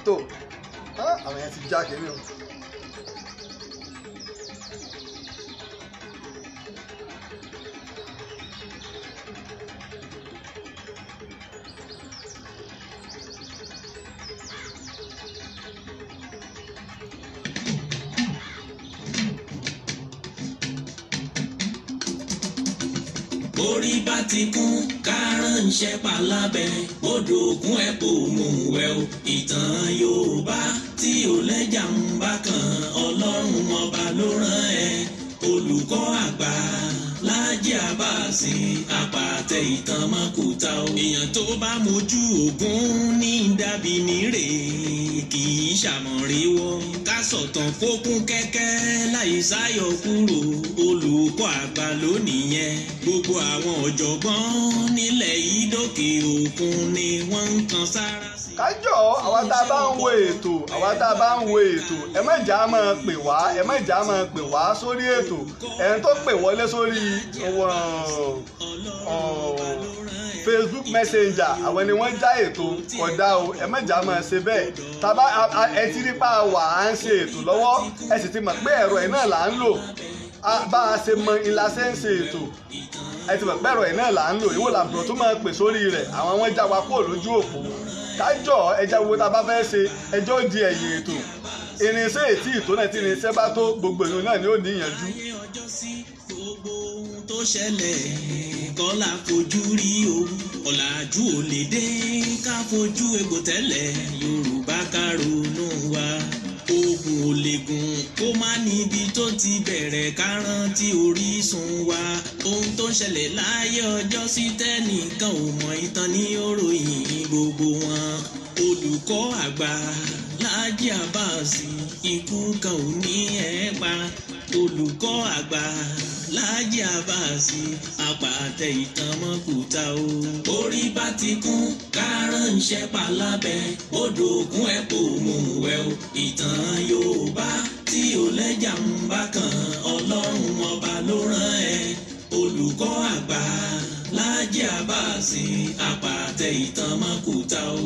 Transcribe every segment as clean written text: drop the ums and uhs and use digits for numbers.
tó àwọn yẹn ti já kiri o. orí bá ti kún kárànṣẹ́ palábẹ́ odò òkun ẹ̀ kò mú wẹ̀ o ìtàn Yorùbá tí ò lẹ́jà ń bá kan Ọlọ́run ọba ló rán ẹ olùkọ́ àgbà Láàjì Àbáàsì àpàtẹ ìtàn mọ́kúta o. èèyàn tó bá mojú ogun ní dàbí nírè kì í ṣàmọ̀ríwọ́ ká sọ̀tàn fókún kẹ́kẹ́ láì sáyọ kúrò olùkọ́ àgbà lónìí yẹn gbogbo àwọn ọ̀jọ̀gbọ́n nílẹ̀ yìí dókè òkun ni wọ́n ń kan sára sí. kájọ àwa tá a bá ń wo ètò ẹ má jà máa pè wá sórí ètò ẹni tó pè wọlé sórí Facebook Messenger àwọn ni wọ́n já ètò kódà o ẹ má jà máa ṣe bẹ́ẹ̀ tàbá ẹ ti rí pa wà á ń ṣe ètò lọ́wọ́ ẹ sì ti mọ̀ pé ẹ̀rọ ẹ̀ náà là ń lò bá a ṣe mọ ìlà ṣe ń ṣe ètò ẹ ti mọ̀ pé ẹ̀rọ ẹ̀ náà là ń lò ìwọ làbùrọ̀ tó máa pè sórí rẹ̀ àwọn wọn já wa kúrò lójú òpó kájọ ẹja wo tá a bá fẹ́ ṣe ẹjọ́ di ẹ̀yìn ètò irinṣẹ́ ètí ìtò náà tí irinṣẹ́ bá tó gbogbo èèyàn náà ni ó níyànjú. gbogbo ohun tó ṣẹlẹ̀ kọ́lá fojú rí o ọ̀làjú ò lè dé ká fojú egbò tẹ́lẹ̀ Yorùbá ká ronú wa ogun ò lè gùn kó má níbi tó ti bẹ̀rẹ̀ ká rántí orísun wa ohun tó ń ṣẹlẹ̀ láyé ọjọ́ sí tẹ́nìkan ò mọ̀ ìtàn ní òròyìn gbogbo wọn olùkọ́ àgbà Láàjì Àbáàsì ikú kan ò ní ẹ̀ pa olùkọ́ àgbà Láàjì Àbáàsì àpàtẹ ìtàn mọ́kúta o. orí bá ti kún kárànṣẹ́ palábẹ́ odò òkun ẹ̀ kò mú wẹ̀ o ìtàn Yorùbá tí ò lẹ́jà ń bá kan Ọlọ́run ọba ló rán ẹ olùkọ́ àgbà Láàjì Àbáàsì àpàtẹ ìtàn mọ́kúta o.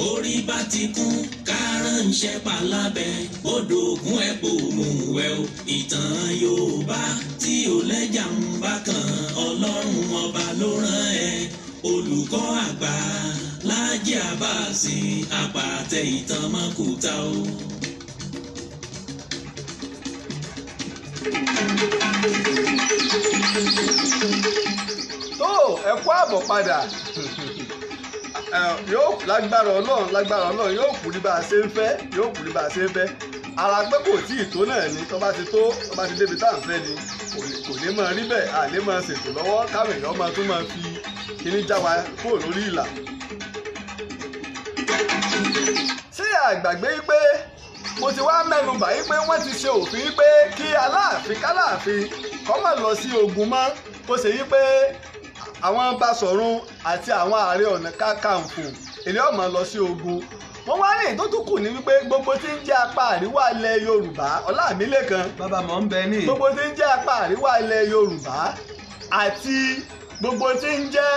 orí bá ti kún kárànṣẹ́ palábẹ́ odò òkun ẹ̀ kò mú wẹ̀ o ìtàn Yorùbá tí ò lẹ́jà ń bá kan Ọlọ́run ọba ló rán ẹ olùkọ́ àgbà Láàjì Àbáàsì àpàtẹ ìtàn mọ́kúta o. tó ẹ kú àbọ̀ padà yóò lágbára Ọlọ́run yóò kú ní bá a ṣe ń fẹ́ ara pé kò tí ì tó náà ni tó bá ti débi tá à ń fẹ́ ni kò ní máa rí bẹ́ẹ̀ à ní máa ṣètò lọ́wọ́ káwọn èèyàn máa tún máa fi kíní já wa kúrò lórí ìlà. ṣé àgbàgbé pé mo ti wá mẹ́nu bà yí pé wọ́n ti ṣe òfin pé kí Aláàfin kó má lọ sí ogun mọ́ kó ṣe yí pé àwọn Basọ̀run àti àwọn Ààrẹ Ọ̀nà Kakanfò èlé ọmọ lọ sí ogun wọ́n wá ní ìtótó kù ní wípé gbogbo tí ń jẹ́ apá àríwá ilẹ̀ Yorùbá Ọlámílékan bàbá mọ̀ ń bẹ ní. gbogbo tí ń jẹ́ apá àríwá ilẹ̀ Yorùbá àti gbogbo tí ń jẹ́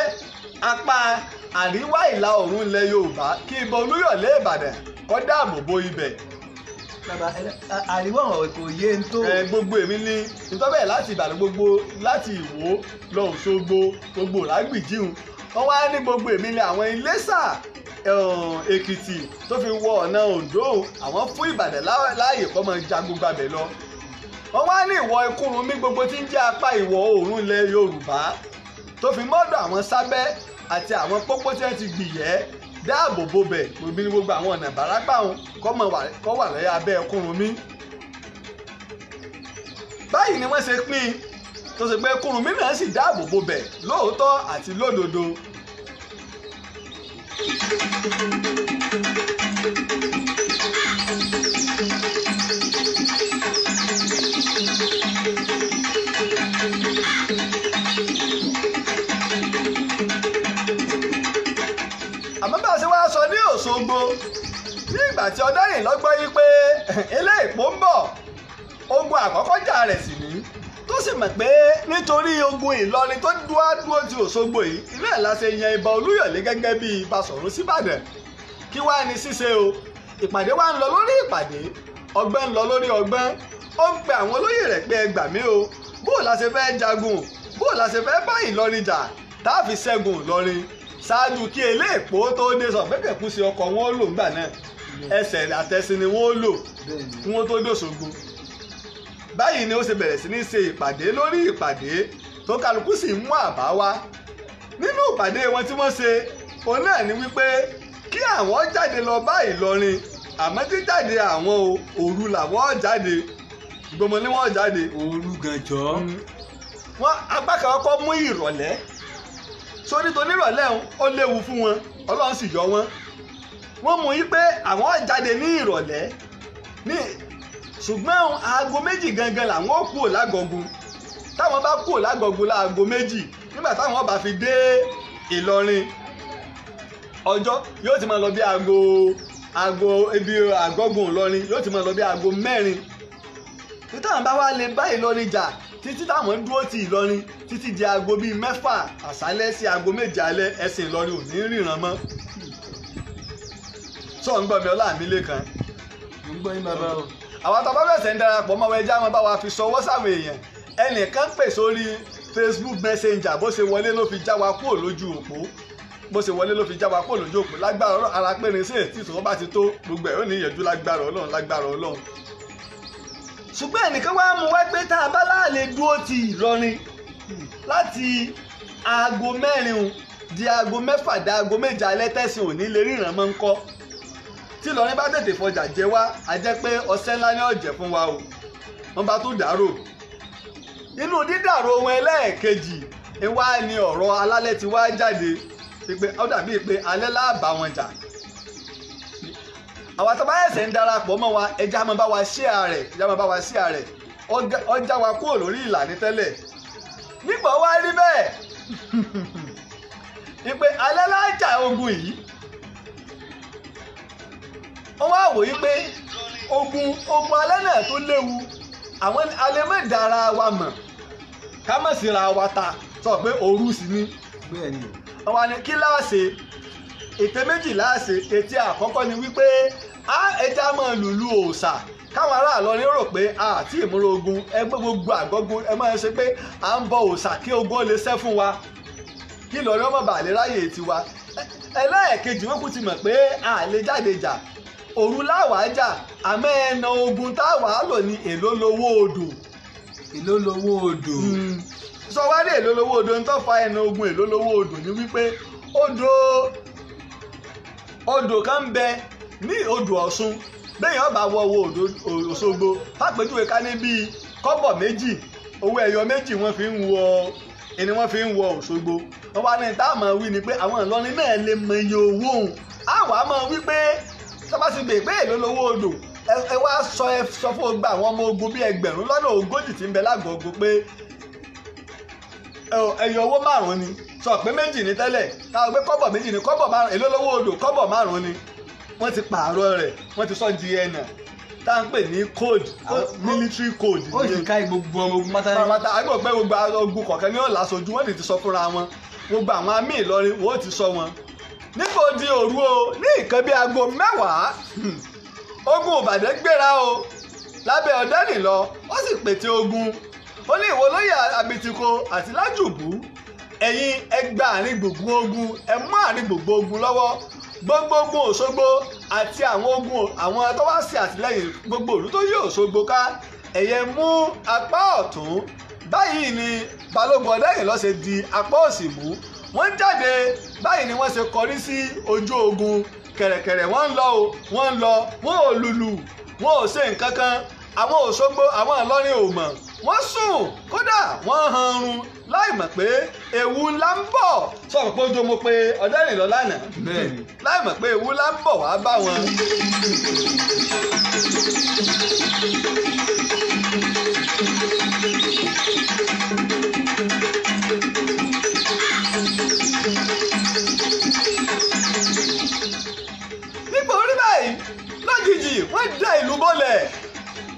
apá àríwá ìlà oòrùn ilẹ̀ Yorùbá kí Ìbà Olúyọ̀lé Ìbàdàn kó dáàbò bo ibẹ̀. bàbá àríwá kò yé ń tó. gbogbo èmi ní ìtọ́bẹ̀ láti Ìbàdàn gbogbo láti Ìwó lọ Òṣogbo gbogbo lágbìjíhun wọ́n wá ní gbogbo èmi ní àwọn Iléṣà Èkìtì tó fi wọ ọ̀nà Oǹdó àwọn fún Ìbàdàn láàyè kó máa jagun gbàbẹ̀ lọ wọ́n wá ní ìwọ̀ Ìkúrunmí gbogbo tí ń jẹ́ apá ìwọ̀ oòrùn ilẹ̀ Yorùbá tó fi mọ́dọ̀ àwọn Sábẹ́ àti àwọn pópó tí wọ́n ti gbìyẹ́ dáàbò bo bẹ̀ gbòmí ní gbogbo àwọn ọ̀nà ìbárápá wọn kó wà lọ́yà abẹ́ Ìkúrunmí. báyìí ni wọ́n ṣe pín in tó ṣe pé Ìkúrunmí náà sì dáàbò bo bẹ̀ lóòótọ́ àti lódodo. àmọ́ bá a ṣe wá sọ ní Òṣogbo ní ìgbà tí Ọ̀dẹ́yìnlá gbọ́ yí pé Ilé-Ìpò ń bọ̀ ogun àkọ́kọ́ jà rẹ̀ sì ní tó sì mọ̀ pé nítorí ogun Ìlọrin tó dúró ti Òṣogbo yìí ilé ẹ̀ la ṣe yan Ìbà Olúyọ̀lé gẹ́gẹ́ bí Basọ̀run síbàdàn kí wá ní ṣíṣe o ìpàdé wa ń lọ lórí ìpàdé ọgbọ́n ń lọ lórí ọgbọ́n ó ń pe àwọn olóyè rẹ̀ pé ẹ gbà mí o bóò la ṣe fẹ́ jagun bóò la ṣe fẹ́ bá Ìlọrin jà tá a fi ṣẹ́gun Ìlọrin ṣáájú kí eléèpó tó dé sọ pé kẹ̀kú sí ọkọ̀ wọn ó lò ńgbà náà ẹsẹ̀ àtẹ̀sìn ni wọ́n ó lò kí wọ́n tó dòṣogbo. báyìí ni ó ṣe bẹ̀rẹ̀ sí ní ṣe ìpàdé lórí ìpàdé tó kálukú sì ń mú àbá wá. nínú ìpàdé wọn tí wọ́n ṣe òun náà ni wípé kí àwọn jáde lọ bá Ìlọrin àmọ́ jíjáde àwọn òru làwọn jáde gbọmọ ni wọ́n jáde. òru gànjọ́. wọ́n apá kan kọ́kọ́ mú ìrọ̀lẹ́ sórí tó nírọ̀lẹ́ ó léwu fún wọn Ọlọ́run sì yọ wọ́n. wọ́n mú yí pé àwọn jáde ní ìrọ̀lẹ́ ṣùgbọ́n aago méjì gangan làwọn ó kúrò lágọ̀gùn táwọn bá kúrò lágọ̀gùn láago méjì nígbà táwọn bá fi dé Ìlọrin ọjọ́ yóò ti máa lọ bí aago ibi àgọ́gùn Ìlọrin yóò ti máa lọ bí aago 4 títí àwọn bá wá lè bá Ìlọrin jà títí táwọn dúró ti Ìlọrin títí di aago bíi 6 àṣálẹ́ sí aago 7 alẹ́ ẹ̀sìn Ìlọrin ò ní ríran mọ́. sọ ń gbọ́ mi Ọlámílé kan. ń gbọ́ yín bàbá o. àwọn tó bá bẹ̀sẹ̀ ń darapọ̀ mọ́ ẹja wọn bá wa fi ṣọwọ́ sáwọn èèyàn ẹnìkan pè sórí Facebook Messenger bó ṣe wọlé ló fi já wa kúrò lójú òpó bó ṣe wọlé ló fi já wa kúrò lójú òpó lágbára ara péré sí ètí tó bá ti tó gbogbo ẹ̀ ó ní ìyẹ̀jú lágbára Ọlọ́run. ṣùgbọ́n ẹnìkan wá mú wá pé tá a bá láàlè dúró ti Ìlọrin láti aago 4 di aago 6 di aago 7 alẹ́ tẹ̀sìn òní lè ríran mọ́ ń kọ́ tí Ìlọrin bá tètè fọjà jẹ wá a jẹ́ pé ọṣẹ́ ńlá ní ọ̀jẹ̀ fún wa o wọ́n bá tún dàrò inú dídàrò wọn ẹlẹ́ẹ̀kejì wá ní ọ̀rọ̀ alálẹ̀ tí wá jáde pé ó dàbí pé alẹ́ láàbà wọn jà àwọn tó bá ẹ̀sẹ̀ ń darapọ̀ mọ́ wa ẹja máa bá wa share rẹ̀ ọjà wa kúrò lórí ìlànà tẹ́lẹ̀ nígbà wá rí bẹ́ẹ̀ ìpè alẹ́ láàjà ogun yìí wọ́n wá wòye pé ogun alẹ́ náà tó léwu àwọn alẹ́ mọ̀ dára wa mọ̀ ká mọ̀ síra wa ta sọ pé òru sì ni àwọn ni kí láàṣẹ ète méjì láàṣẹ ète àkọ́kọ́ ni wípé ẹja máa lùlù òòṣà káwọn ará Ìlọrin rò pé àti ìmúra ogun ẹgbẹ́ gbogbo àgọ́gun ẹ máa ṣe pé à ń bọ òòṣà kí ogun lè ṣẹ́ fún wa kí Ìlọrin ọmọ bàálẹ̀ ráyè tiwa ẹlẹ́ẹ̀kejì wọ́n kú ti mọ̀ pé a lè jáde jà òru láwàá jà àmọ́ ẹna ogun táwàá lò ní èló lowó odò sọ wá dé èló lowó odò ń tó fa ẹna ogun èló lowó odò ní wípé odò kan ń bẹ ní odò Ọ̀ṣun bẹ́ẹ̀ ọba wọ owó odò Òṣogbo fàpèjúwe ká ní bíi kọ́bọ̀ méjì owó ẹyọ méjì wọ́n fi ń wọ Òṣogbo wọ́n wá ní táàmù wí ni pé àwọn Ìlọrin náà lè mọ iye owó òun àwọn àmọ́ wípé tọ́ba ti gbè pé èló lówó odò ẹ wá sọ fún ọgbà àwọn ọmọ ogun bíi 1,040 tí ń bẹ lágọ̀ọ́gùn pé ẹyọ owó 5 ni sọ pé 2 ní tẹ́lẹ̀ táwọn gbé kọ́bọ̀ 2 ní kọ́bọ̀ 5 èló lówó odò kọ́bọ̀ 5 ni wọ́n ti pààrọ̀ rẹ̀ wọ́n ti sọ di ẹ̀nà tá à ń pè ní code military code. ó sì ká gbogbo ọmọ ogun mátá. àgbẹ̀ pé gbogbo ogun kọ̀ọ̀kan ní ọ̀la sojú wọ́n ti sọ fúnra wọn gbogbo àwọn àmì Ìlọrin wọ́n ti sọ wọn. nígbà di òru o ní nǹkan bí aago 10 ogun Ìbàdàn gbéra o lábẹ́ Ọ̀dẹ́nìlọ wọ́n sì pète ogun ó ní ìwọ lóyè Àbìtìkó àti Lájùbú ẹ̀yin ẹgbà àárín gbùngbùn ogun ẹ mú àárín gbùngbùn ogun lọ́wọ́ gbogbo ogun Òṣogbo àti àwọn tó wá sí àtìlẹ́yìn gbogbo ìlú tó yí Òṣogbo ká ẹ̀yẹ mú apá ọ̀tún báyìí ni Balógun Ọ̀dẹ́yìnlọ ṣe di apá òsì mú wọ́n jáde báyìí ni wọ́n ṣe kọrí sí ojú ogun kẹ̀rẹ̀kẹ̀rẹ̀ wọ́n ń lọ wọ́n ò lùlù wọ́n ò ṣe nǹkan kan àwọn Òṣogbo àwọn Ìlọrin ò mọ̀ wọ́n sùn kódà wọ́n hanrun láì mọ̀ pé ewu ńlá ń bọ̀ sọ̀rọ̀ pé ojú mo pé Ọ̀dẹ́rìnlọ lánàá láì mọ̀ pé ewu ńlá ń bọ̀ wá bá wọn. nípa orí báyìí lójijì wọ́n dá ìlú bọ́lẹ̀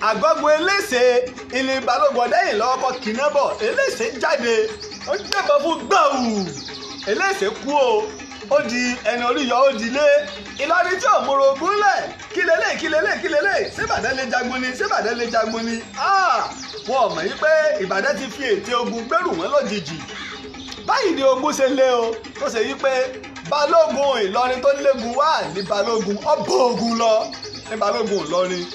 àgọ́gun Eléṣè ilé Balógun Ọ̀dẹ́yìnlọ ọkọ̀ kìnnàbọ̀ Eléṣè jáde ó dẹ́bọ̀ fún gbàù Eléṣè kú o ó di ẹni orí yọ ó di lé Ìlọrin tí ò múra ogun lẹ̀ kí lélẹ̀ ṣé Ìbàdàn lè jagun ni wọn ò mọ̀ yí pé Ìbàdàn ti fi ète ogun gbẹ́rù wọn lójijì báyìí ni ogun ṣe lé o tó ṣe yí pé Balógun Ìlọrin tó légun wà ní Balógun ọ̀bọ̀ ogun lọ ní Balógun Ìlọrin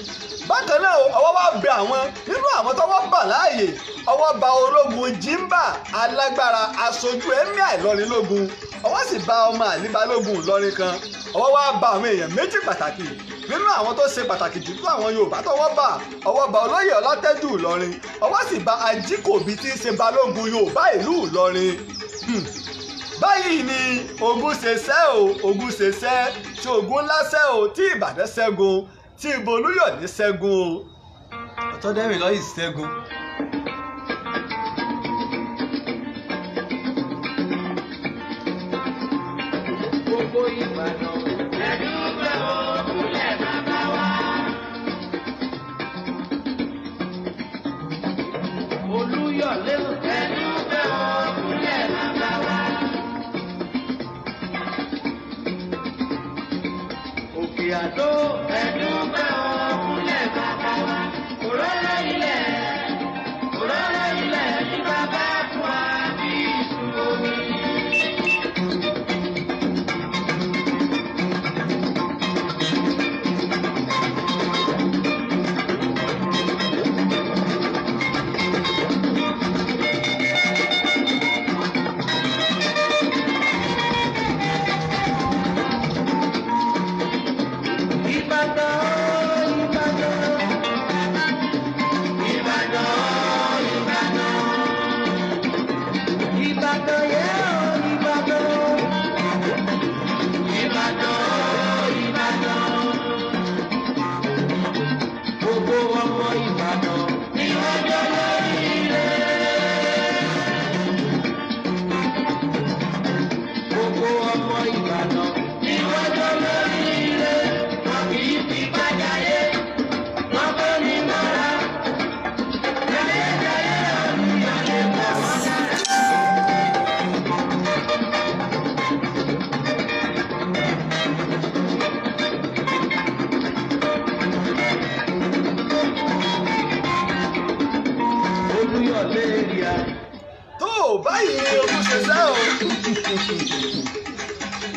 bákan náà ọwọ́ wá bẹ àwọn nínú àwọn tọ́wọ́ bà láàyè ọwọ́ bà ológun Jimba alágbára aṣojú Emir Ìlọrin lógun ọwọ́ sì bá ọmọ àlí Balógun Ìlọrin kan ọwọ́ wá bá àwọn èèyàn méjì pàtàkì nínú àwọn tó ṣe pàtàkì jù fún àwọn Yorùbá tọ́wọ́ bà ọwọ́ bá olóyè Ọlátẹ́jú Ìlọrin ọwọ́ sì bá Ajíkòbí tí í ṣe Balógun Yorùbá ìlú Ìlọrin báyìí ni ogun ṣe ṣẹ́ tí ogun ńlá ṣẹ́ o tí Ìbàdàn ṣẹ́gun tí ìbò Olúyọ̀lé ṣẹ́gun o. Ọ̀tọ́dẹ́rìn lọ́yìn ṣẹ́gun. Gbogbo Ìbàdàn ẹ̀dúgbẹ́ òkúlẹ̀ bàbá wa. Olúyọ̀lé ẹ̀dúgbẹ́ òkúlẹ̀ bàbá wa. Òkè Àdó ẹ̀dúgbẹ́ òkúlẹ̀ bàbá wa. Òróró ilẹ̀ ní bàbá fún wa bí ìṣòro mi.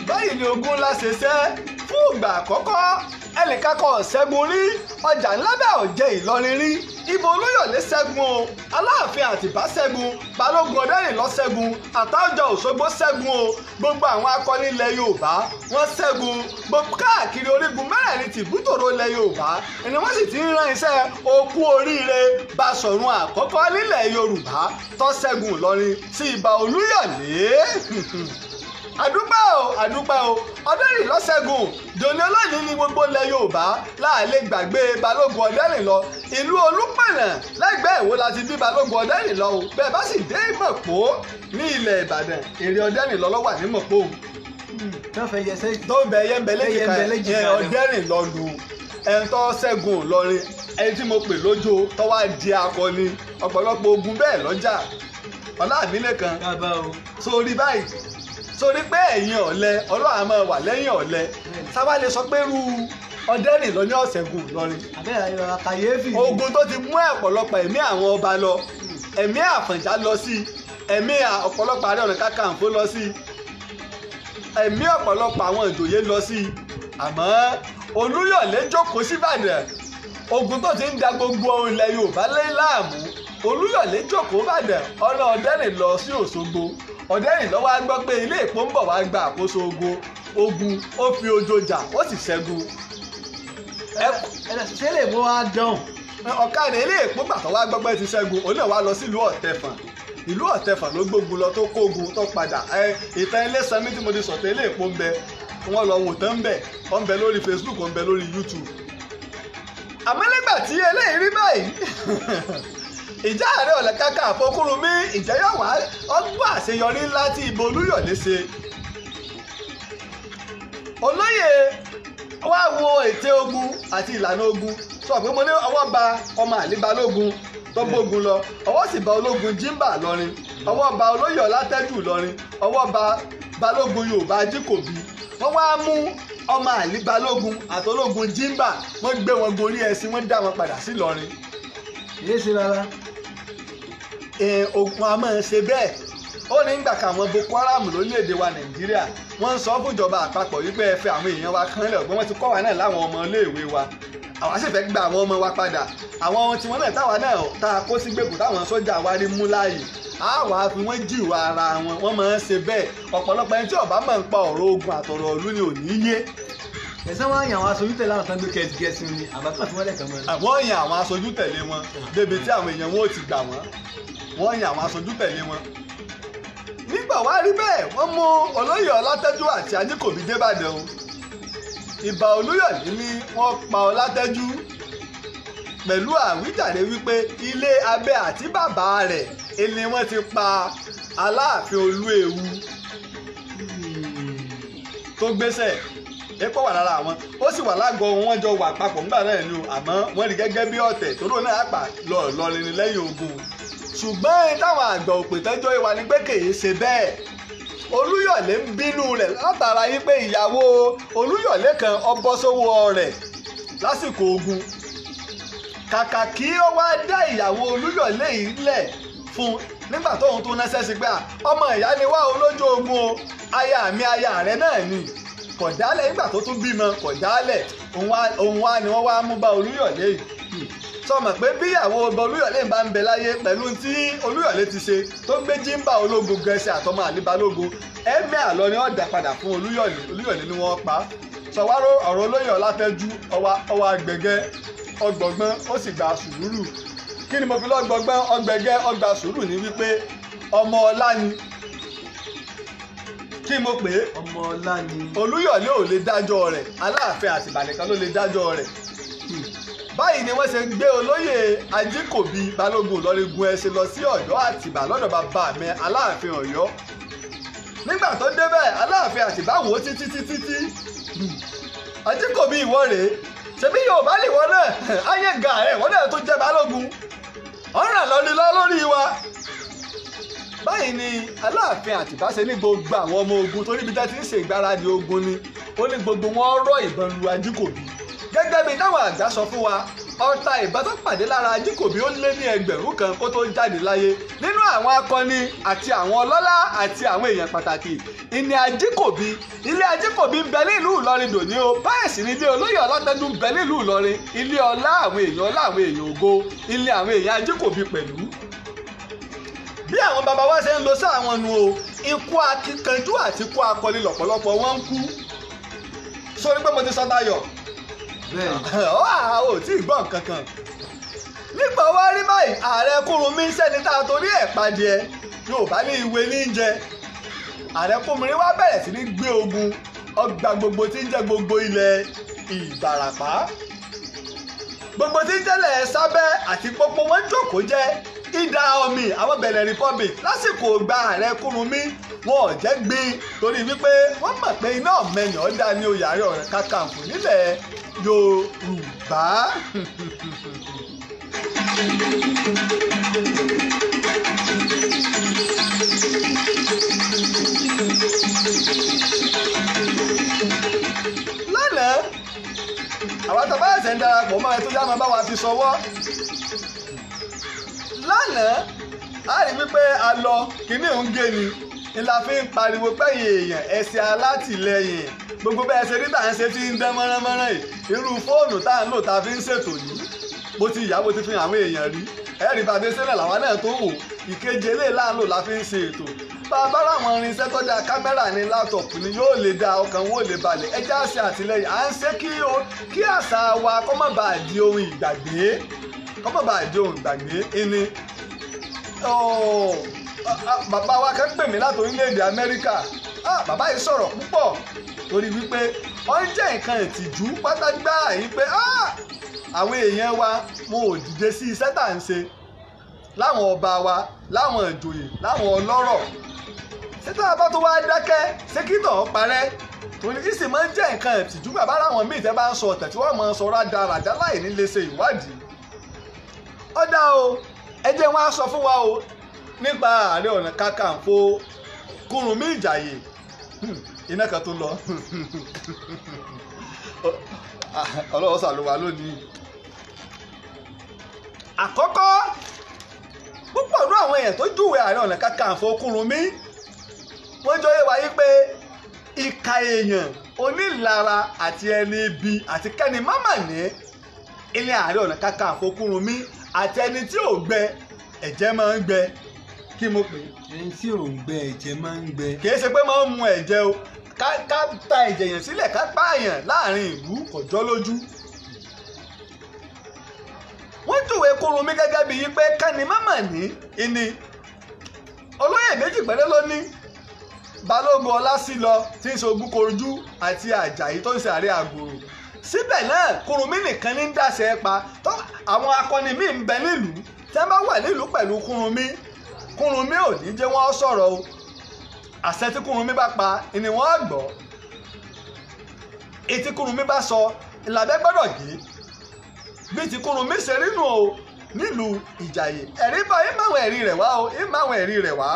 báyìí ni ogun ńlá ṣe ṣẹ́ fún ìgbà àkọ́kọ́ ẹnìkan kan ṣẹ́gun rí ọjà ńlá bẹ́ẹ̀ ò jẹ Ìlọrin rí ìbò Olúyọ̀lé ṣẹ́gun o Aláàfin Àtìbá ṣẹ́gun Balógun Ọ̀dẹ́rìnlọ ṣẹ́gun Àtaọ́jà Òṣogbo ṣẹ́gun o gbogbo àwọn akọni ilẹ̀ Yorùbá wọ́n ṣẹ́gun gbogbo káàkiri orígun mẹ́rẹ̀ẹ̀rin tìbútòrò ilẹ̀ Yorùbá ẹni wọ́n sì ti ń rán iṣẹ́ okú oríire Basọ̀run àkọ́kọ́ nílẹ̀ Yorùbá tó ṣẹ́gun Ìlọrin sí ìbà Olúyọ̀lé àdúpẹ́ o Ọ̀dẹ́rìnlọ ṣẹ́gun dòní olóyìn ní gbogbo ilẹ̀ Yorùbá láàlè gbàgbé Balógun Ọ̀dẹ́rìnlọ ìlú Olúpẹ̀nà lẹ́gbẹ̀ẹ́ Ìwó láti bí Balógun Ọ̀dẹ́rìnlọ o bẹ́ẹ̀ bá sì dé Ìmọ̀pó ní ilẹ̀ Ìbàdàn èrè Ọ̀dẹ́rìnlọ ló wà ní Ìmọ̀pó tó fẹ́ yẹ sẹ́yìn tó bẹ yẹnbẹ léjìká Ọ̀dẹ́rìnlọ lu ẹni tó ṣẹ́gun Ìlọrin ẹni tí mo pè lójó tó wá di akọni ọ̀pọ̀lọpọ̀ ogun bẹ́ẹ̀ lọ́jà Ọlámílékan sórí báyìí sórí pé ẹ̀yin ọ̀lẹ Ọlọ́run á máa wà lẹ́yìn ọ̀lẹ sábà lè sọ pé rú Ọ̀dẹ́rìnlọ ní ọ̀ṣẹ́gun Ìlọrin ogun tó ti mú ọ̀pọ̀lọpọ̀ ẹ̀mí àwọn ọba lọ ẹ̀mí Àfọ̀njá lọ sí ẹ̀mí ọ̀pọ̀lọpọ̀ Ààrẹ Ọ̀nà Kakanfò lọ sí ẹ̀mí ọ̀pọ̀lọpọ̀ àwọn ìjòyè lọ sí àmọ́ Olúyọ̀lé jókòó síbàdàn ogun tó ti ń da gbogbo ilẹ̀ Yorùbá láàmú Olúyọ̀lé jókòó bàdàn ọ̀nà Ọ̀dẹ́rìnlọ sí Òṣogbo Ọ̀dẹ́rìnlọ wá gbọ́ pé ilé Ìpó ń bọ̀ wá gba àkóso ogun ó fi ojo jà ó sì ṣẹ́gun. ṣé lè mú wa dán. ọ̀kadà ilé Ìpó gbàtọ́ wá gbọ́ pé ti ṣẹ́gun òun náà wá lọ sílùú Ọ̀tẹ̀fọ̀n ìlú Ọ̀tẹ̀fọ̀n ló gbógun lọ tó kógun tó padà ìtàn Ilésanmí tí mo ti sọ̀tẹ̀ ilé Ìpó ń bẹ wọ́n lọ wò tán bẹ̀ ó ń bẹ lórí Facebook ó ń bẹ lórí YouTube. àmọ́ nígbà tí eléyìí rí báyìí ìjà Ààrẹ Ọ̀nà Kakanfò Kúrúnmí ìjẹ́yọ̀ wá ọgbọ́n àṣeyọrí ńlá tí ìbò Olúyọ̀lé ṣe. olóyè wá wo ète ogun àti ìlànà ogun sọ pé mo ní ọwọ́ ba ọmọ àlí Balógun tó gbógun lọ ọwọ́ sì ba ológun Jimba Ìlọrin ọwọ́ ba olóyè Ọlátẹ́jú Ìlọrin ọwọ́ ba balógun Yorùbá Ajíkòbí wọ́n wá mú ọmọ àlí balógun àtológun Jimba wọ́n gbé wọn gorí ẹṣin wọ́n dá wọn padà sí Ìlọrin. yé ṣe bàbá. ogun a máa ṣe bẹ́ẹ̀ ó ní gbà káwọn Boko Haram lórílẹ̀‐èdè wa Nàìjíríà wọ́n ń sọ fúnjọba àpapọ̀ wípé ẹ fẹ́ àwọn èèyàn wa kan lẹ̀ ọ̀gbọ́n wọn ti kọ́ wa náà láwọn ọmọ iléèwé wa àwa sì fẹ́ gba àwọn ọmọ wa padà àwọn ohun tí wọ́n náà táwa náà tá a kó sí gbèkú táwọn sójà wa rí mú láàyè á wà á fi wọ́n jìwà ara wọn wọ́n máa ń ṣe bẹ́ẹ̀ ọ̀pọ̀lọpọ̀ ẹni tí ó bá máa ń pa ọ̀rọ̀ ogun àtọ̀rọ̀ ìlú ni ò ní yé. ẹ̀sán wọn yàn àwọn aṣojú tẹ̀lé àwọn kan gbé kẹ́ẹ̀sì ni àbákan tí wọ́n lẹ̀ kàn mọ́. àwọn yàn àwọn aṣojú tẹ̀lé wọn débi tí àwọn èèyàn wọn ò ti gbà wọ́n yàn àwọn aṣojú tẹ̀lé wọn. nígbà wá rí bẹ́ẹ̀ wọ́n mú olóyè Ọlátẹ́jú àti Ajíkòbí débàdàn ìbà Olúyọ̀lé ní wọ́n pa Ọlátẹ́jú pẹ̀lú àwíjàre wípé ilé abẹ́ àti bàbá rẹ̀ ni wọ́n ti pa Aláàfin Olúewu tó gbéṣẹ̀ epo wà lára àwọn ó sì wà lágọ̀ọ́ wọn jọ wà papọ̀ nígbà náà ni o àmọ́ wọ́n rí gẹ́gẹ́ bí ọ̀tẹ̀ tó lóun náà àpà lọ́ọ̀lọ́rin ní lẹ́yìn ogun ṣùgbọ́n táwọn àgbà òpètẹ́jọ́ ìwà ni pé kèé ṣe bẹ́ẹ̀ Olúyọ̀lé ń bínú rẹ̀ látara yí pé ìyàwó Olúyọ̀lé kan ọbọ̀ sówó rẹ̀ lásìkò ogun kàkà kí ó wá dá ìyàwó Olúyọ̀lé yìí lẹ̀ fún nígbà tóun tó náṣẹ́ sí pé ọmọ ìyá ni wá olójú ogun o aya mi aya rẹ̀ náà ni kò dálẹ̀ nígbà tó tún bímọ kò dálẹ̀ òun wá ni wọ́n wá mú bá Olúyọ̀lé yìí sọmọ pé bí ìyàwó ọba Olúyọ̀lé bá ń bẹ láyé pẹ̀lú tí Olúyọ̀lé ti ṣe tó gbé Jimba ológun gẹ̀ẹ́sì àtọmọ àlí balógun ẹ̀mí àlọ́ ni wọ́n dá padà fún Olúyọ̀lé ni wọ́n pa sọwárò ọ̀rọ̀ olóyè Ọlátẹ́jú ọwọ́ agbẹ̀gẹ́ ọgbọ̀gbọ́n ó sì gba sùúrù kí ni mo fi lọ́gbọ̀gbọ́n ọgbẹ̀gẹ́ ọgbà sùúrù ní wípé ọmọ ọlá ni kí mo pè é ọmọ ọlá ni Olúyọ̀lé ò lè dájọ́ rẹ̀ Aláàfin Àtìbà nìkan ló lè dájọ́ rẹ̀ báyìí ni wọ́n ṣe gbé olóyè Ajíkòbí balógun Ìlọrin gun ẹṣin lọ sí Ọ̀yọ́ Àtìbà lọ́dọ̀ bàbá mi Aláàfin Ọ̀yọ́ nígbà tó débẹ̀ Aláàfin Àtìbà wò ó títí Ajíkòbí ìwọ rèé ṣebí Yorùbá lè wọ́n náà ayé ga ẹ̀ wọ́n náà tó jẹ́ balógun ọ̀ràn lọ́ni lórí wa báyìí ni Aláàfin Àtìbà ṣe ní gbogbo àwọn ọmọ ogun torí ibi tá ti ń ṣe ìgbáradì ogun ni ó ní gbogbo wọn rọ ìbọn lu Ajíkòbí gẹ́gẹ́ bí táwọn àgbà sọ fún wa ọta ìbọn tó pàdé lára Ajíkòbí ó lé ní 1000 kan kó tó jáde láyé nínú àwọn akọni àti àwọn ọlọ́lá àti àwọn èèyàn pàtàkì ìní Ajíkòbí ilé Ajíkòbí ń bẹ nílùú Ìlọrin dòní o báyìí sì ní ilé olóyè Ọlátẹ́jú ń bẹ nílùú Ìlọrin ilé ọlá àwọn èèyàn ògo ilé àwọn èèyàn Ajíkòbí pẹ̀lú bí àwọn bàbá wa ṣe ń lọ sí àwọn nu o ikú akíkanjú àti ikú akọni lọ́pọ̀lọpọ̀ wọn ń kú sórí pé mo ti sọ Dayọ̀ ò tí ì gbọ́ nǹkan kan nígbà wá rí báyìí ààrẹ Kúrúnmí sẹ́ni tá a torí ẹ̀ padìẹ Yorùbá ní ìwé ní jẹ ààrẹ Kúrúnmí wá bẹ̀rẹ̀ sí ní gbé ogun ọgbà gbogbo tí ń jẹ́ gbogbo ilẹ̀ Ìbàràpá gbogbo tí ń jẹ́lẹ̀ Sábẹ́ àti Pópó wọn jókòó jẹ́ Ìdá Ọ̀mì àwọn Benin Republic lásìkò gba ààrẹ Kúrúnmí wọn ò jẹ́ gbin torí wípé wọ́n mọ̀ pé iná ọ̀mẹ́yàn ọ̀dà ní oyè Ààrẹ Ọ̀nà Kakanfò nílẹ̀ Yorùbá. lánàá àwọn àtàwọn ẹ̀sẹ̀ ń darapọ̀ mọ́ ẹ tó yá máa bá wa fi ṣọwọ́ lánàá a rí wípé a lọ kíní òun gé ni ni la fi ń pariwo pẹ́yìn èèyàn ẹ̀sìn alátìlẹyìn gbogbo bẹ́ẹ̀ ṣe rí tà ń ṣe tí ń dán mọ́ránmọ́rán yìí irú fóònù tá à ń lò tá a fi ń ṣètò yìí bó ti ìyá bó ti fi àwọn èèyàn rí ẹ̀rí bàbá sílẹ̀ làwọn náà tó wò ìkejì eléyìí là ń lò la fi ń ṣe ètò bàbá láwọn irinṣẹ́ tó dáa kámẹ́rà ní láptọ̀pù ni yóò lè da ọkàn wọn ò lè balẹ̀ ẹjẹ́ àṣẹ àtìlẹyìn à ń ṣe kí àṣà wa kó má bàa di ohun ìgbàgbé ìní bàbá wa kan pè mí láti orílẹ̀-èdè Amẹ́ríkà bàbá yìí sọ̀rọ̀ púpọ̀ torí wípé wọ́n jẹ́ nǹkan ìtìjú pátágbá yìí pé àwọn èèyàn wa wọn ò dìde sí iṣẹ́ tá à ń ṣe láwọn ọba wa láwọn ìjòyè láwọn ọlọ́rọ̀ ṣètò àbá tó wá dákẹ́ ṣé kí tàn án parẹ́ torí kí sì máa ń jẹ́ nǹkan ìtìjú bàbá láwọn míì tẹ́ bá ń sọ ọ̀tẹ̀ tí wọ́n máa ń sọ rádaràdá láì ní lè ṣe ìwádìí ọ̀dà o ẹ jẹ́ wọn á sọ fún wa o nípa Ààrẹ Ọ̀nà Kakanfò Kúrúnmí Ìjàyè iná kan tó lọ ọlọ́wọ́ sàlùwà lónìí. àkọ́kọ́ púpọ̀ ní àwọn èèyàn tó júwe Ààrẹ Ọ̀nà Kakanfò Kúrúnmí wọ́n jọ yé wa yí pé ìka èèyàn onílara àti ẹni ibi àti kẹ́ni mámà ní ilé Ààrẹ Ọ̀nà Kakanfò Kúrúnmí àti ẹni tí ò gbẹ ẹ̀jẹ̀ máa ń gbẹ. kí mo pè é. ẹni tí ò ń gbẹ ẹ̀jẹ̀ máa ń gbẹ. kì í ṣe pé máa ń mu ẹ̀jẹ̀ o ká ta ẹ̀jẹ̀ yẹn sílẹ̀ ká pààyàn láàrin ìlú kò jọ lójú. wọ́n júwe Kúrúnmí gẹ́gẹ́ bíi pé kẹ́ni mámà ní ìní olóyè méjì péré ló ní Balógun Ọlásílọ tí ń ṣe Ògúnkojú àti Àjàyí tó ń ṣe Ààrẹ Àgòrò. síbẹ̀ náà Kúrúnmí nìkan ní ń dàṣẹ pa tó àwọn akọni míì ń bẹ nílùú tí wọ́n bá wà nílùú pẹ̀lú Kúrúnmí ò ní jẹ́ wọ́n sọ̀rọ̀ o àṣẹ tí Kúrúnmí bá pa ni wọ́n gbọ́ ètí Kúrúnmí bá sọ ìlàbẹ́ gbọ́dọ̀ gé bí ti Kúrúnmí ṣe rínú o nílùú Ìjàyè ẹ̀rí bá ìmáwọn ẹ̀rí rẹ̀ wá o ìmáwọn ẹ̀rí rẹ̀ wá.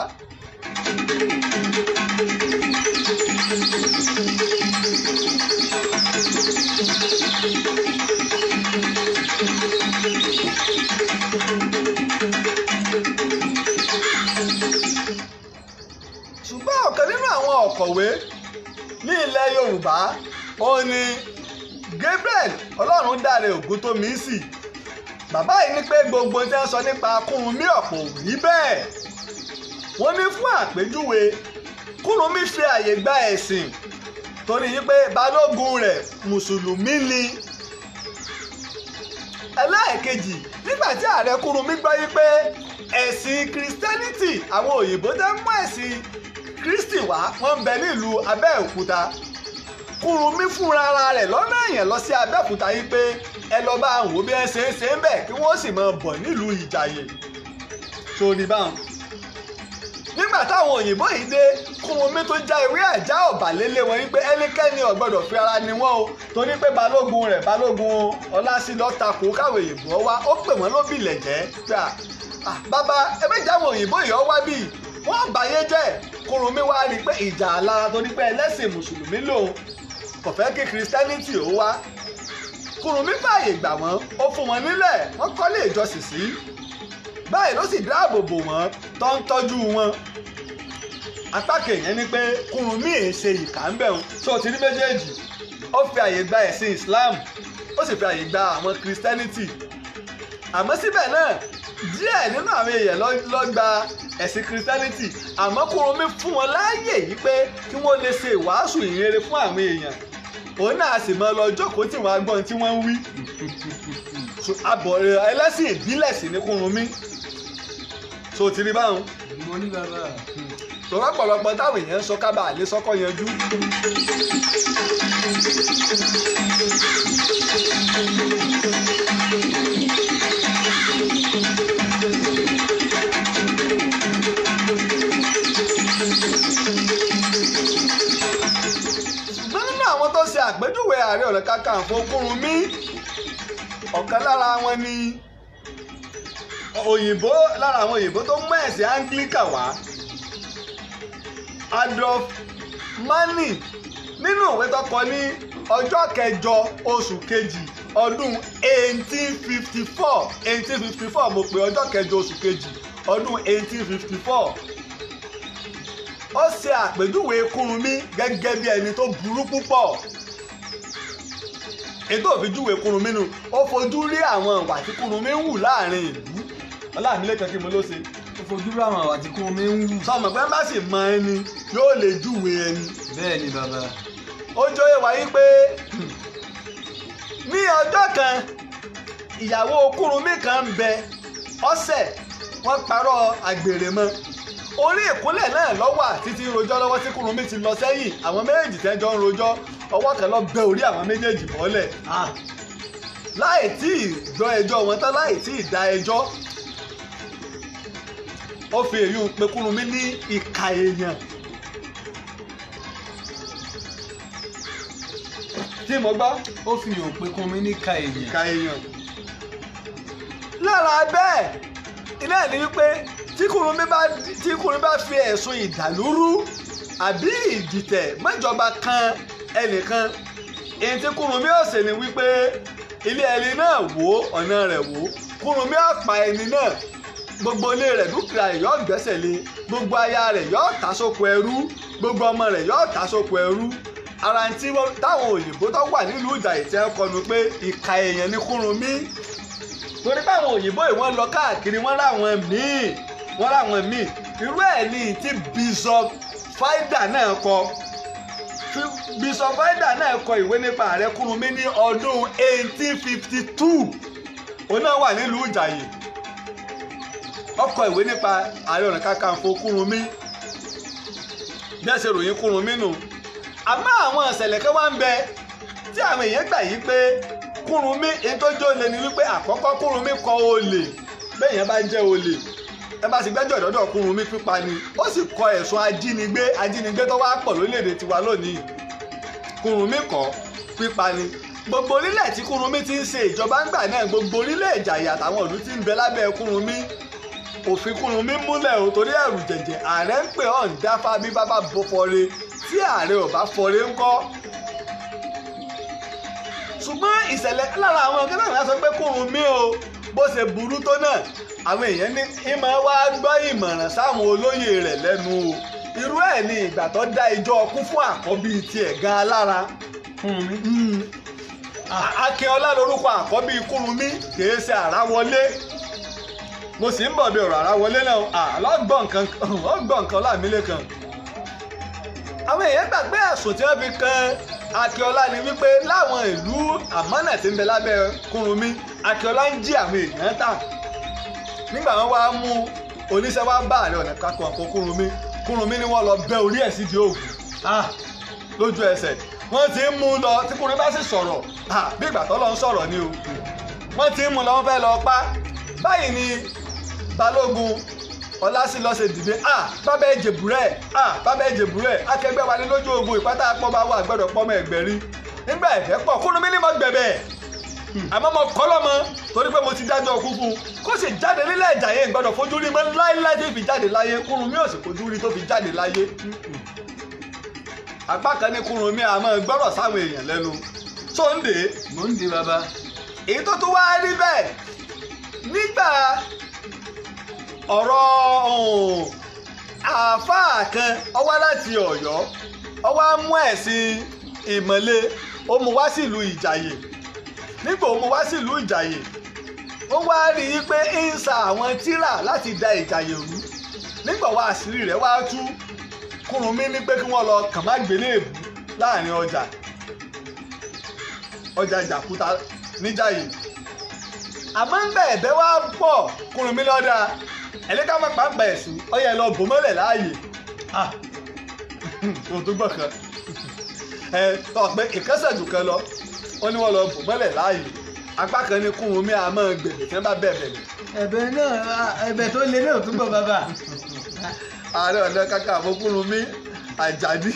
ṣùgbọ́n ọ̀kan nínú àwọn ọ̀kọ̀wé ní ilẹ̀ Yorùbá òun ni Gabriel Ọlọ́rundáre Ògúntómísì. bàbá yìí ní pé gbogbo tí wọ́n sọ nípa Kúrúnmí ọ̀pọ̀ ò rí bẹ́ẹ̀. wọ́n ní fún àpèjúwe Kúrúnmí fi àyè gba ẹ̀sìn torí wípé balógun rẹ̀ mùsùlùmí ni. ẹlẹ́ẹ̀kejì nígbà tí ààrẹ Kúrúnmí gbọ́ wípé ẹ̀sìn Christianity àwọn òyìnbó tẹ́ mú ẹ̀sìn Kristi wá wọ́n ń bẹ nílùú Abẹ́òkúta. Kúrúnmí fúnra rẹ̀ lọ́nà èèyàn lọ sí Abẹ́òkúta yìí pé ẹ lọ bá wò bí ẹ ṣe ń ṣe ń bẹ̀ kí wọ́n sì máa bọ̀ nílùú Ìjàyè. sórí báwọn. nígbà táwọn òyìnbó yìí dé Kúrúnmí tó já ewé àjá ọ̀bàlélé wọn wípé ẹnikẹ́ni ò gbọ́dọ̀ fi ara ni wọ́n o torí pé balógun rẹ̀ Balógun Ọlásílọ takò káwọn òyìnbó wá ó pè wọ́n lóbìlẹ̀ jẹ́ pé bàbá ẹ méjì àwọn òyìnbó yìí ọ wá bíi wọ́n báyé jẹ́. Kúrúnmí wá rí i pé ìjà àlára torí pé ẹlẹ́sìn mùsùlùmí lòun kò fẹ́ kí Christianity ó wá. Kúrúnmí fààyè gbà wọ́n ó fún wọn nílẹ̀ wọ́n kọ́lé ìjọsìn sí. báyìí ló sì dáàbò bò wọ́n tó ń tọ́jú wọn. apá kèèyàn ní pé Kúrúnmí èé ṣe ìkà ń bẹ̀ wọn tó ti rí méjèèjì ó fi àyè gba ẹ̀sìn Islam ó sì fi àyè gba àwọn Christianity. àmọ́ síbẹ̀ náà díẹ̀ nínú àwọn èèyàn ló gba ẹ̀sìn Christianity àmọ́ Kúrúnmí fún wọn láàyè yìí pé kí wọ́n lè ṣe ìwàásù ìrere fún àwọn èèyàn òun náà sì máa lọ jókòó tí wọ́n á gbọ́n tí wọ́n ń wí. àbọ̀rẹ̀ ẹlẹ́sìn ìbílẹ̀ sì ni Kúrúnmí so ti rí báwọn. mo ní bàbá. tọ́lá pọ̀lọpọ̀ táwọn èèyàn ń sọ kábà àlẹ́ sọ́kọ́ yanjú. ṣùgbọ́n nínú àwọn tó ṣe àpèjúwe Ààrẹ Ọ̀nà Kakanfò Kúrúnmí ọ̀kan lára wọn ni lára àwọn òyìnbó tó mú ẹ̀sìn Anglican wá Adolf Mani nínú ìwé tó kọ ní ọjọ́ kẹjọ oṣù kejì ọdún 1854 mo pè ọjọ́ kẹjọ oṣù kejì ọdún 1854 ó ṣe àpèjúwe Kúrúnmí gẹ́gẹ́ bí ẹni tó burú púpọ̀ ètò òfijúwe Kúrúnmí nù ó fojú rí àwọn ìwà tí Kúrúnmí ń wù láàrin ìlú Ọlámilẹ́kan kí mo ló ṣe ó fojú rí àwọn ìwà tí Kúrúnmí ń wù. sọmọ pé bá sì mọ ẹni yóò lè júwe ẹni. bẹ́ẹ̀ ni bàbá. ó jóye wáyé pé ní ọjọ́ kan ìyàwó Kúrúnmí kan ń bẹ ọ̀sẹ̀ wọ́n parọ́ àgbèrè mọ́ orí ìkúnlẹ̀ náà lọ́wọ́ títí rojọ́ lọ́wọ́ tí Kúrúnmí ti lọ sẹ́yìn àwọn méjèèjì tẹ́jọ́ ń rojọ́ ọwọ́ kan lọ bẹ orí àwọn méjèèjì bọ́lẹ̀ láì tí ì gbọ́ ẹjọ́ wọn tán láì tí ì dá ẹjọ́ ó fi èyí ń pe Kúrúnmí ní ìkà èèyàn tí mo gbọ́ ó fi hàn pé Kúrúnmí ní ìkà èèyàn lára bẹ́ẹ̀ iná ní wípé tí Kúrúnmí bá fi ẹ̀sùn ìdàlúrú àbí ìdìtẹ̀ mọ́jọba kan ẹnìkan èyí tí Kúrúnmí ó ṣe ni wípé ilé ẹni náà wò ọ̀nà rẹ̀ wò Kúrúnmí ó pa ẹni náà gbogbo ilé rẹ̀ dúkìá rẹ̀ yóò gbẹ́sẹ̀ lé gbogbo aya rẹ̀ yóò ta sóko ẹrú gbogbo ọmọ rẹ̀ yóò ta sóko ẹrú ara tí táwọn òyìnbó tó wà nílùú Ìjàyè tí wọ́n kọnu pé ìka èèyàn ni Kúrúnmí torí báwọn òyìnbó yìí wọ́n lọ káàkiri wọ́n ráwọn míì irú ẹ̀ ní tí Bishop Faida náà kọ Bishop Faida náà kọ ìwé nípa ààrẹ Kúrúnmí ní ọdún 1852 òun náà wà nílùú Ìjàyè ó kọ ìwé nípa Ààrẹ Ọ̀nà Kakanfò Kúrúnmí bí ẹ ṣe ròyìn Kúrúnmí nù àmọ́ àwọn ìṣẹ̀lẹ̀ kan wá ń bẹ tí àwọn èèyàn gbà yí pé Kúrúnmí èyí tó jó lé ni wípé àkọ́kọ́ Kúrúnmí kọ olè bẹ́ẹ̀ yẹn bá jẹ́ olè ẹ bá sì gbẹ́jọ́ ìdọ́dọ̀ Kúrúnmí pípa ni ó sì kọ ẹ̀sùn ajínigbé tó wá pọ̀ lórílẹ̀‐èdè tiwa lónìí Kúrúnmí kọ pípa ni gbogbo orílẹ̀ tí Kúrúnmí ti ń ṣe ìjọba ńgbà náà gbogbo orílẹ̀ Ìjàyè àtàwọn ìlú tí ń bẹ lábẹ́ Kúrúnmí òfin Kúrúnmí múlẹ̀ o torí ẹ̀rù jẹ̀jẹ̀ ààrẹ ń pè ọ́n dáfá bí bàbá bó fọre tí ààrẹ ò bá fọre ńkọ́ ṣùgbọ́n ìṣẹ̀lẹ̀ lára àwọn akẹ́kọ̀ọ́ náà sọ pé Kúrúnmí o bó ṣe burú tó náà àwọn èèyàn ní ìmọ̀ wá gbọ́ ìmọ̀ràn sáwọn olóyè rẹ̀ lẹ́nu o irú ẹ̀ ní ìgbà tó dá ijó ọkú fún àkọ́bí tiẹ̀ gan alára Akínọlá lórúkọ àkọ́bí Kúrúnmí kìí ṣe Àráwọlé mo sì ń bọ̀ bí ọ̀rọ̀ Àráwọlé náà lọ́gbọ̀n nǹkan Ọlámilékan àwọn èèyàn gbàgbé ẹ̀sùn tí wọ́n fi kan Akínọlá ni wípé láwọn ìlú àmọ́nà tí ń bẹ lábẹ́ Kúrúnmí Akínọlá ń jí àwọn èèyàn tà nígbà wọn wá mú oníṣẹ́ wá bá Ààrẹ Ọ̀nà Kakanfò Kúrúnmí ni wọ́n lọ bẹ́ orí ẹ̀ sí di òògùn lójú ẹsẹ̀ wọ́n ti ń mú lọ tí Kúrúnmí bá sì sọ̀rọ̀ bí ìgbà tó lọ ń sọ̀rọ̀ ni o wọ́n ti ń mú lọ wọ́n fẹ́ lọ pa báyìí ni Balógun Ọlásílọ́ṣe dìde bábẹ́ Èjèbúrẹ́ akẹgbẹ́ wa ní lójú ogun ìpátá pọ́ bá wà gbọ́dọ̀ pọ́ mọ́ ẹgbẹ̀rí nígbà ẹ̀fẹ́ pọ̀ Kúrúnmí ní mo gbẹ̀bẹ̀ àmọ́ mo kọ́ lọ́mọ torí pé mo ti dájọ́ ọkú fún un kó sì jáde nílẹ̀ Ìjàyè gbọ́dọ̀ fojú rí mọ́ láíláí tó fi jáde láyé Kúrúnmí ò sì fojú rí tó fi jáde láyé apá kan ní Kúrúnmí àmọ́ gbọ́rọ̀ sáwọn èèyàn lẹ́nu Sóńdè mò ń di bàbá èyí tó tún wá rí bẹ́ẹ̀ nígbà ọ̀rọ̀ àáfàá kan ó wá láti Ọ̀yọ́ ó wá mú ẹ̀sìn ìmọ̀le ó mú wá sílùú Ìjàyè nígbà ó mú wá sílùú Ìjàyè ó wá rí i pé ń sa àwọn tírà láti da Ìjàyè rú nígbà wá àṣírí rẹ̀ wá tú Kúrúnmí ní pé kí wọ́n lọ kàn má gbélébùú láàrin ọjà Ìjàkúta níjàyè àmọ́ ń bẹ̀ ẹ̀bẹ̀ wá pọ̀ Kúrúnmí lọ́dà ẹ̀lẹ́ká má pàǹpà ẹ̀sùn ọyẹ lọ bò mọ́lẹ̀ láàyè tó gbọ́ kan ọ̀pẹ ìkẹ́sẹ̀jù kan lọ wọ́n ní wọ́n lọ bò mọ́lẹ̀ láàyè apá kan ní Kúrúnmí àmọ́ gbèbè tí wọ́n bá bẹ̀bẹ̀ lẹ̀. ẹ̀bẹ̀ náà ẹ̀bẹ̀ tó le náà tún gbọ́ bàbá. Ààrẹ Ọ̀nà Kakanfò Kúrúnmí Àjàdí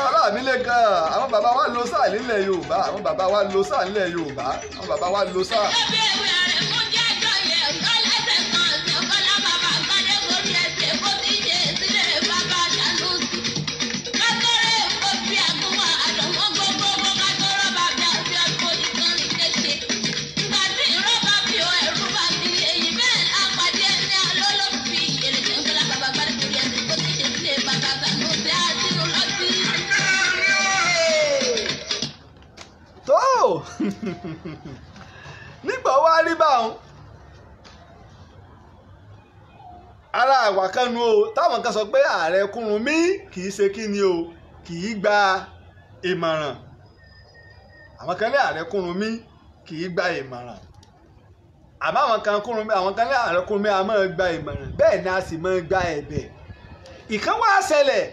Ọlámilékan àwọn bàbá wa lo sáà nílẹ̀ Yorùbá àwọn bàbá wa lo sáà nílẹ̀ Yorùbá àwọn bàbá wa lo sáà. nígbà wá rí báwọn ara àwà kan nu o táwọn kan sọ pé ààrẹ Kúrúnmí kì í ṣe kí ni o kì í gba ìmọ̀ràn àwọn kan ní ààrẹ Kúrúnmí kì í gba ìmọ̀ràn àmọ́ àwọn kan ní ààrẹ Kúrúnmí a máa gba ìmọ̀ràn bẹ́ẹ̀ ni a sì máa gba ẹ̀bẹ̀ ìkan wá ṣẹlẹ̀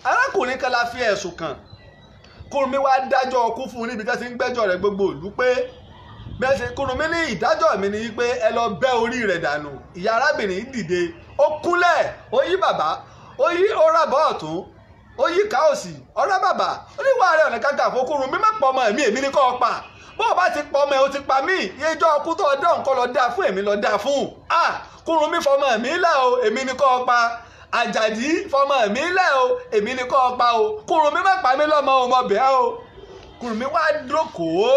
arákùnrin kan la fi ẹ̀sùn kàn Kúrúnmí wá dájọ́ ọkú fún un níbi tí wọ́n ti ń gbẹ́jọ́ rẹ̀ gbogbo ìlú pé bẹ́ẹ̀ ṣe Kúrúnmí ní ìdájọ́ mi ni pé ẹ lọ bẹ́ orí rẹ̀ dànù ìyá arábìnrin dìde ó kúnlẹ̀ ó yí bàbá ó yí ọ̀ràbọ̀ ọ̀tún ó yí ká òsì ọ̀rọ̀ bàbá oníwà Ààrẹ Ọ̀nà Kakanfò Kúrúnmí má pọ̀ ọmọ mi èmi ní kọ́ ọ pa bó o bá ti pọ̀ ọmọ ẹ o ti pa mí ìyẹjọ́ ọkú tó ọdọ́ nǹkan lọ dáa fún èmi lọ dáa fún Kúrúnmí fọmọ mi lẹ́ o èmi ní kọ́ ọ pa Àjàdí fọmọ mi lẹ̀ o èmi ni kọ́ ọ pa o Kúrúnmí má pa mí lọ́mọ o mo bẹ̀ ẹ́ o. Kúrúnmí wá dókòó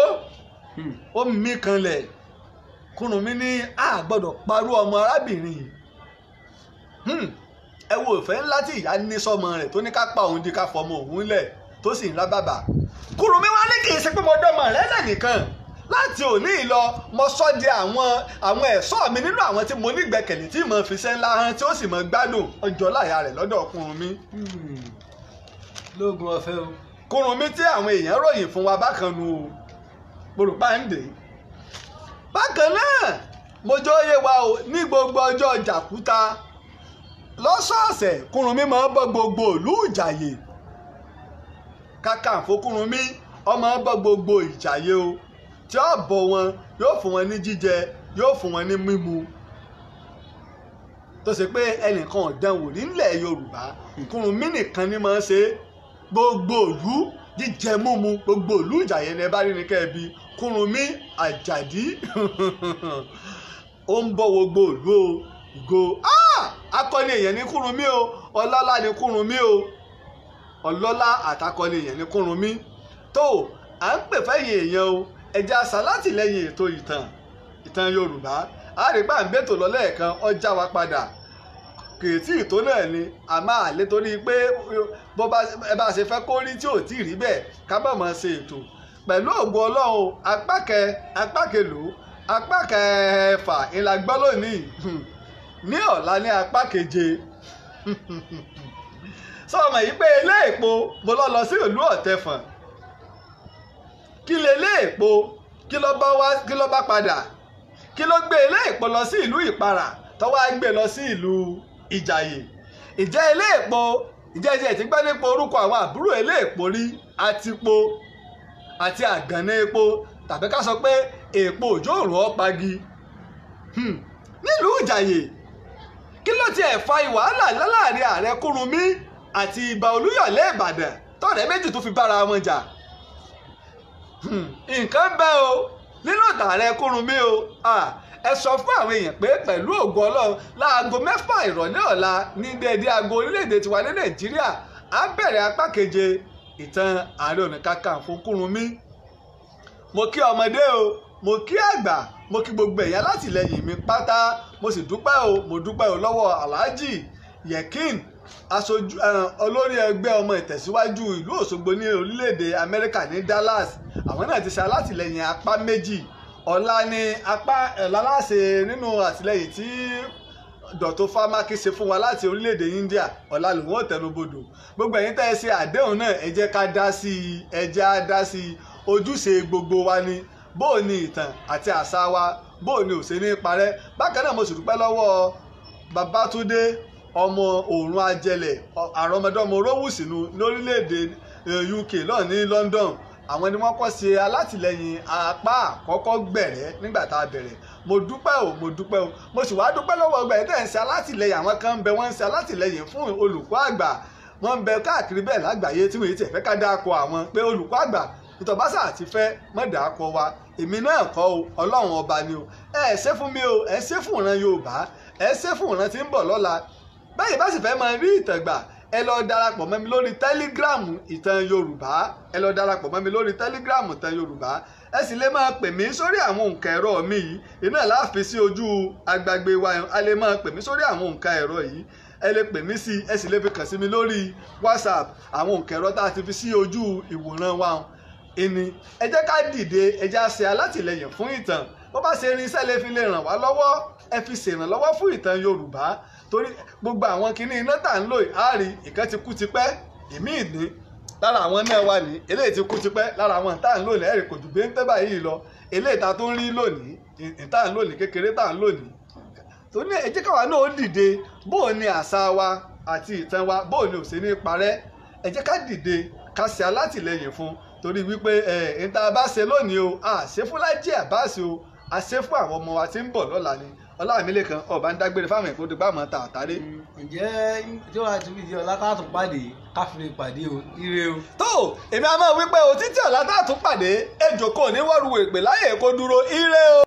ó mí kanlẹ̀. Kúrúnmí ní a gbọ́dọ̀ parú ọmọ arábìnrin yìí. Ẹ wo ìfẹ́ ńlá tí ìyá ní sọ́mọ rẹ̀ tó ní ká pa òun di ká fọmọ òun lẹ̀ tó sì ń rábàbà. Kúrúnmí wá ní kì í ṣe pé mo dọ́mọ rẹ̀ lẹ́nìkan láti òní ìlọ mo sọ di àwọn ẹ̀ṣọ́ mi nínú àwọn tí mo nígbẹ̀kẹ̀lé tí mo fi ṣẹ́ ńlá hàn tí ó sì mọ gbádùn ọjọ́ láyà rẹ̀ lọ́dọ̀ Kúrúnmí. lóògùn ọ̀fẹ́ o. Kúrúnmí tí àwọn èèyàn ròyìn fún wa bákan nu o gbòròpá ń dè. Bákan náà mo jọ yé wa o ní gbogbo ọjọ́ Jàkúta lọ́sọ̀ọ̀sẹ̀ Kúrúnmí máa ń bọ́ gbogbo ìlú Ìjàyè. Kàkànfò Kúrúnmí ọmọ bọ́ gbogbo Ìjàyè o tí ó bọ̀ wọn yóò fún wọn ní jíjẹ yóò fún wọn ní mímu tó ṣe pé ẹnìkan ọ̀dẹ́wò nílẹ̀ Yorùbá Kúrúnmí nìkan ni máa ń ṣe gbogbo ìlú jíjẹ mímu gbogbo ìlú Ìjàyè ní ẹ bá rí ní kẹ́ẹ̀bi Kúrúnmí Àjàdí ó ń bọ̀ gbogbo ìlú o ìgò akọni èèyàn ní Kúrúnmí o ọlọ́lá ní Kúrúnmí o ọlọ́lá àtàkọni èèyàn ní Kúrúnmí tó à ń pè fẹ́yìn èèyàn o ẹja ṣàlátìlẹ́yìn ètò ìtàn Yorùbá àrígbà ń bètò lọ́lẹ́ẹ̀kan ọjà wa padà kìrìtì ìtò náà ni a máa lé torí pé bó ẹ bá ṣe fẹ́ kó rí tí ò tí ì rí bẹ́ẹ̀ ká bọ̀ mọ́ ṣe ètò pẹ̀lú ògo Ọlọ́run apá kẹlò apá kẹfà ìlà gbọ́ lónìí ní ọ̀la ní apá keje sọmọ yìí pé ilé èpo mo lọ sí ìlú Ọ̀tẹ̀fọ̀n kí lè ilé èpo kí ló bá padà kí ló gbé ilé èpo lọ sí ìlú Ìparà tó wá gbé lọ sí ìlú Ìjàyè ìjẹ́ ilé èpo ìjẹ́ ti gbẹ́ nípa orúkọ àwọn àbúrò ilé èpo rí Àtìpó àti Àgànná epo tàbí ká sọ pé èpo òjò òrùn ọ̀pagi nílùú Ìjàyè kí ló tiẹ̀ fa wàhálà láàrin ààrẹ Kúrúnmí àti Ìbà Olúyọ̀lé Ìbàdàn tọ́rẹ́ méjì tó fi bára wọn jà nǹkan bẹ́ o nínú ìtàn ààrẹ Kúrúnmí o ẹ sọ fún àwọn èèyàn pé pẹ̀lú ògo Ọlọ́run láago 6 ìrọ̀lẹ́ ọ̀la ní déédé aago orílẹ̀-èdè tiwa ní Nàìjíríà á bẹ̀rẹ̀ apá keje ìtàn Ààrẹ Ọ̀nà Kakanfò Kúrúnmí. Mo kí ọmọdé o mo kí àgbà mo kí gbogbo ẹ̀yà látìlẹ́yìn mi pátá mo sì dúpẹ́ o lọ́wọ́ Alhaji Yekin aṣojú olórí ẹgbẹ́ ọmọ ìtẹ̀síwájú ìlú Òṣogbo ní orílẹ̀-èdè Amẹ́ríkà ní Dallas àwọn náà ti ṣe alátìlẹ́yìn apá méjì ọ̀la ni apá láláṣẹ nínú àtìlẹ́yìn tí Dr. Fámákì ṣe fún wa láti orílẹ̀-èdè India ọ̀la lòun ò tẹnubodò gbogbo ẹ̀yin tẹ́ ẹ ṣe àdéhùn náà ẹ jẹ́ ká dá sí i ẹ jẹ́ á dá sí i ojúṣe gbogbo wa ni bóò ni ìtàn àti àṣà wa bóò ni ò ṣe ní parẹ́ bákan náà mo sì dúpẹ́ lọ́wọ́ Babátúndé ọmọ Òòrùn Ajẹlẹ̀ àrọmọdọ́mọ Rówùsínú lórílẹ̀‐èdè UK náà ní London àwọn ni wọ́n kọ́ ṣe alátìlẹyìn apá àkọ́kọ́ gbẹ̀rẹ́ nígbà tá a bẹ̀rẹ̀ mo dúpẹ́ o mo sì wá dúpẹ́ lọ́wọ́ ọgbà yìí tẹ̀ ń ṣe alátìlẹyìn àwọn kan ń bẹ wọ́n ń ṣe alátìlẹyìn fún olùkọ́ àgbà wọ́n ń bẹ káàkiri bẹ́ẹ̀ lágbàáyé tí wọ́n ti fẹ́ ká dáko àwọn pé olùkọ́ àgbà ìtọ̀básà àti fẹ́ mọ̀dà akọ wa èmi náà kọ́ o Ọlọ́run ọba ni o ẹ ṣe fún mi o ẹ ṣe fún ìran Yorùbá ẹ ṣe fún ìran tí ń bọ̀ lọ́la báyìí bá sì fẹ́ máa rí ìtàn gbà ẹ lọ darapọ̀ mọ́ mi lórí Telegram ìtàn Yorùbá ẹ lọ darapọ̀ mọ́ mi lórí Telegram ìtàn Yorùbá ẹ sì lè máa pè mí sórí àwọn nǹkan ẹ̀rọ mi yìí iná láàfin sí ojú agbègbè wa a lè máa pè mí sórí àwọn nǹkan ẹ̀rọ yìí ẹ lè pè mí sí ẹ sì lè fi kàn sí mi lórí WhatsApp àwọn nǹkan ẹ̀rọ tá a ti fi sí ojú ìwòran wa ẹni ẹ jẹ́ ká dìde ẹ jẹ́ á ṣe alátìlẹyìn fún ìtàn bó bá ṣe irinṣẹ́ lè fi lè ràn wá lọ́wọ́ ẹ fi ṣèrànlọ́wọ́ fún ìtàn Yorùbá torí gbogbo àwọn kinní iná tà ń lò àárí ìkan ti kú tipẹ́ ìmí ìní lára àwọn náà wà ní eléyìí ti kú tipẹ́ lára àwọn tá à ń lò ní ẹ̀rì kò jù bí ń tẹ́ báyìí lọ eléyìí ta tó ń rí lónìí ìta ń lò ní kékeré tá à ń lò ní. tó ní ẹ jẹ́ káwa náà ó dìde bóò ni àṣà wa àti ìtàn wa bóò ni ò sí ní parẹ́ ẹ jẹ́ ká dìde ká ṣe alátìlẹyìn fún torí wípé ìta bá ṣe lónìí o àṣẹ fún Lájí Abbas o àṣẹ fún àwọn ọmọ wa tí ń bọ̀ lọ́la ni Ọlámilékan ọba ń dágbére fáwọn èkó tó gbàmọ́ ta àtàrí. ǹjẹ́ tí wàá ti fi di ọ̀la ká tún pàdé káfíńrè pàdé o ire o. tó èmi a máa wí pé o títí ọ̀la tá a tún pàdé ejò kò ní wọ́ọ̀rù èpè láyè kó dúró ire o.